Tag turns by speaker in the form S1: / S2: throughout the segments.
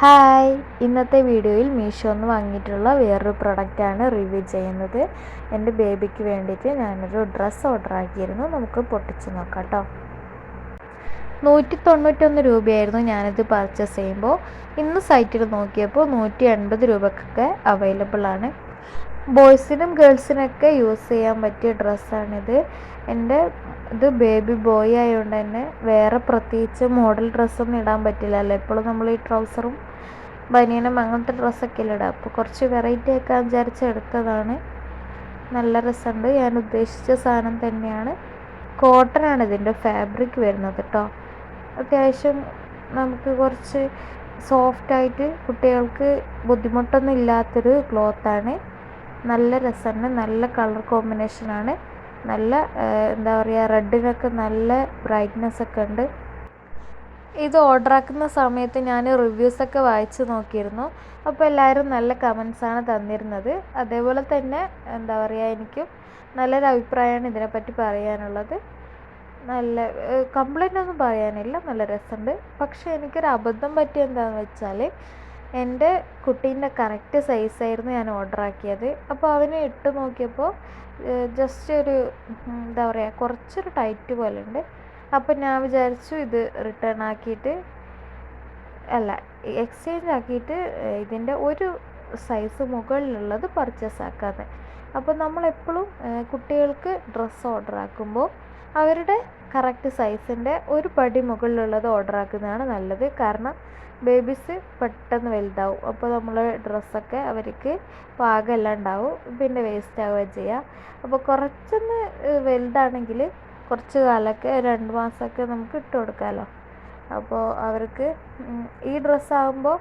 S1: Hi, ഇന്നത്തെ വീഡിയോയിൽ മീഷോന്ന് വാങ്ങിയിട്ടുള്ള വേറൊരു പ്രൊഡക്റ്റാണ് റിവ്യൂ ചെയ്യുന്നത്. എൻ്റെ ബേബിക്ക് വേണ്ടിയിട്ട് ഞാനൊരു ഡ്രസ്സ് ഓർഡർ ആക്കിയിരുന്നു. നമുക്ക് പൊട്ടിച്ച് നോക്കാം കേട്ടോ. 191 രൂപയായിരുന്നു ഞാനിത് പർച്ചേസ് ചെയ്യുമ്പോൾ. ഇന്ന് സൈറ്റിൽ നോക്കിയപ്പോൾ 180 രൂപക്കൊക്കെ അവൈലബിൾ ആണ്. ബോയ്സിനും ഗേൾസിനൊക്കെ യൂസ് ചെയ്യാൻ പറ്റിയ ഡ്രസ്സാണിത്. ഇത് ബേബി ബോയ് ആയതുകൊണ്ട് തന്നെ വേറെ പ്രത്യേകിച്ച് മോഡൽ ഡ്രസ്സൊന്നും ഇടാൻ പറ്റില്ലല്ലോ. എപ്പോഴും നമ്മൾ ഈ ട്രൗസറും ബനിയനും അങ്ങനത്തെ ഡ്രസ്സൊക്കെ ഇടാം. അപ്പോൾ കുറച്ച് വെറൈറ്റി ആക്കാൻ വിചാരിച്ച് എടുത്തതാണ്. നല്ല രസമുണ്ട്. ഞാൻ ഉദ്ദേശിച്ച സാധനം തന്നെയാണ്. കോട്ടനാണ് ഇതിൻ്റെ ഫാബ്രിക് വരുന്നത് കേട്ടോ. അത്യാവശ്യം നമുക്ക് കുറച്ച് സോഫ്റ്റായിട്ട് കുട്ടികൾക്ക് ബുദ്ധിമുട്ടൊന്നും ഇല്ലാത്തൊരു ക്ലോത്താണ്. നല്ല രസമാണ്. നല്ല കളർ കോമ്പിനേഷനാണ്. നല്ല എന്താ പറയുക, റെഡിനൊക്കെ നല്ല ബ്രൈറ്റ്നെസ് ഒക്കെ ഉണ്ട്. ഇത് ഓർഡർ ആക്കുന്ന സമയത്ത് ഞാൻ റിവ്യൂസൊക്കെ വായിച്ച് നോക്കിയിരുന്നു. അപ്പോൾ എല്ലാവരും നല്ല കമൻസാണ് തന്നിരുന്നത്. അതേപോലെ തന്നെ എന്താ പറയുക, എനിക്കും നല്ലൊരു അഭിപ്രായമാണ് ഇതിനെപ്പറ്റി പറയാനുള്ളത്. നല്ല കംപ്ലൈൻ്റ് ഒന്നും പറയാനില്ല, നല്ല രസമുണ്ട്. പക്ഷേ എനിക്കൊരു അബദ്ധം പറ്റിയ എന്താണെന്ന് വെച്ചാൽ, എൻ്റെ കുട്ടീൻ്റെ കറക്റ്റ് സൈസായിരുന്നു ഞാൻ ഓർഡർ ആക്കിയത്. അപ്പോൾ അവന് ഇട്ട് നോക്കിയപ്പോൾ ജസ്റ്റ് ഒരു എന്താ പറയുക, കുറച്ചൊരു ടൈറ്റ് പോലെ ഉണ്ട്. അപ്പം ഞാൻ വിചാരിച്ചു ഇത് റിട്ടേൺ ആക്കിയിട്ട് എക്സ്ചേഞ്ച് ആക്കിയിട്ട് ഇതിൻ്റെ ഒരു സൈസ് മുകളിലുള്ളത് പർച്ചേസ് ആക്കാതെ. അപ്പോൾ നമ്മളെപ്പോഴും കുട്ടികൾക്ക് ഡ്രസ്സ് ഓർഡർ ആക്കുമ്പോൾ അവരുടെ കറക്റ്റ് സൈസിൻ്റെ ഒരു പടി മുകളിലുള്ളത് ഓർഡർ ആക്കുന്നതാണ് നല്ലത്. കാരണം ബേബീസ് പെട്ടെന്ന് വലുതാവും. അപ്പോൾ നമ്മൾ ഡ്രസ്സൊക്കെ അവർക്ക് പാകമെല്ലാം ഉണ്ടാവും, പിന്നെ വേസ്റ്റ് ആവുകയും ചെയ്യാം. അപ്പോൾ കുറച്ചൊന്ന് വലുതാണെങ്കിൽ കുറച്ച് കാലമൊക്കെ 2 മാസമൊക്കെ നമുക്ക് ഇട്ട് കൊടുക്കാമല്ലോ. അപ്പോൾ അവർക്ക് ഈ ഡ്രസ്സാകുമ്പോൾ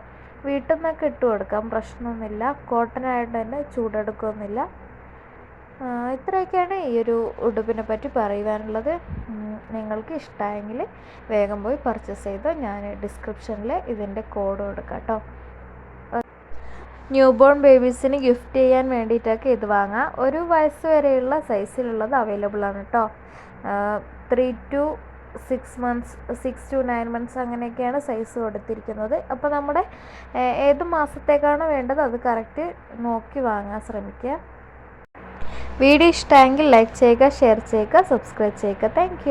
S1: വീട്ടിൽ നിന്നൊക്കെ ഇട്ട് കൊടുക്കാം, പ്രശ്നമൊന്നുമില്ല. കോട്ടൺ ആയിട്ട് തന്നെ ചൂടെടുക്കുകയൊന്നുമില്ല. ഇത്രയൊക്കെയാണ് ഈ ഒരു ഉടുപ്പിനെ പറ്റി പറയുവാനുള്ളത്. നിങ്ങൾക്ക് ഇഷ്ടമായെങ്കിൽ വേഗം പോയി പർച്ചേസ് ചെയ്തോ. ഞാൻ ഡിസ്ക്രിപ്ഷനിൽ ഇതിൻ്റെ കോഡ് കൊടുക്കാം കേട്ടോ. ന്യൂ ബോൺ ബേബീസിന് ഗിഫ്റ്റ് ചെയ്യാൻ വേണ്ടിയിട്ടൊക്കെ ഇത് വാങ്ങാം. 1 വയസ്സ് വരെയുള്ള സൈസിലുള്ളത് അവൈലബിൾ ആണ് കേട്ടോ. 3 to 6 months, 6 to 9 months അങ്ങനെയൊക്കെയാണ് സൈസ് കൊടുത്തിരിക്കുന്നത്. അപ്പോൾ നമ്മുടെ ഏത് മാസത്തേക്കാണോ വേണ്ടത് അത് കറക്റ്റ് നോക്കി വാങ്ങാൻ ശ്രമിക്കുക. വീഡിയോ ഇഷ്ടമെങ്കിൽ ലൈക്ക് ചെയ്യുക, ഷെയർ ചെയ്യുക, സബ്സ്ക്രൈബ് ചെയ്യുക. താങ്ക്